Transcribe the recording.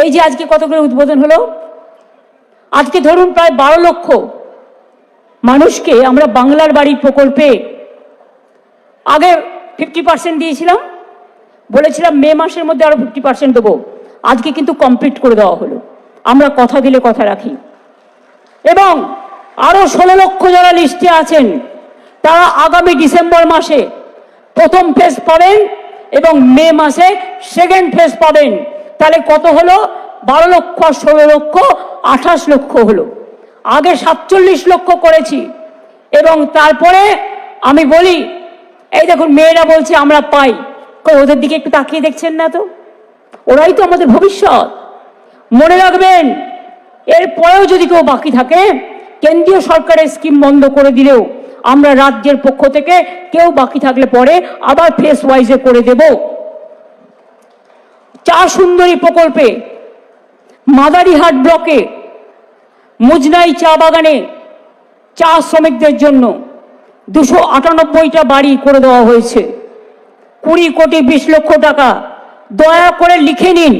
এই যে আজকে কতগুলো উদ্বোধন হলো, আজকে ধরুন প্রায় 12 লক্ষ মানুষকে আমরা বাংলার বাড়ি প্রকল্পে আগে 50% দিয়েছিলাম, বলেছিলাম মে মাসের মধ্যে আরো 50% দেবো, আজকে কিন্তু কমপ্লিট করে দেওয়া হলো। আমরা কথা দিলে কথা রাখি। এবং আরো 16 লক্ষ যারা লিস্টে আছেন তারা আগামী ডিসেম্বর মাসে প্রথম ফেজ পাবেন এবং মে মাসে সেকেন্ড ফেজ পাবেন। তাহলে কত হলো? 12 লক্ষ আর 16 লক্ষ 28 লক্ষ হলো। আগে 47 লক্ষ করেছি। এবং তারপরে আমি বলি, এই দেখুন মেয়েরা বলছে আমরা পাই, ওদের দিকে একটু তাকিয়ে দেখছেন না তো? ওরাই তো আমাদের ভবিষ্যৎ। মনে রাখবেন, এরপরেও যদি কেউ বাকি থাকে, কেন্দ্রীয় সরকারের স্কিম বন্ধ করে দিলেও আমরা রাজ্যের পক্ষ থেকে কেউ বাকি থাকলে পরে আবার ফেস ওয়াইজে করে দেব। চা সুন্দরী প্রকল্পে মাদারিহাট ব্লকে মুজনাই চা বাগানে চা শ্রমিকদের জন্য 298টা বাড়ি করে দেওয়া হয়েছে। 20 কোটি 20 লক্ষ টাকা। দয়া করে লিখে নিন।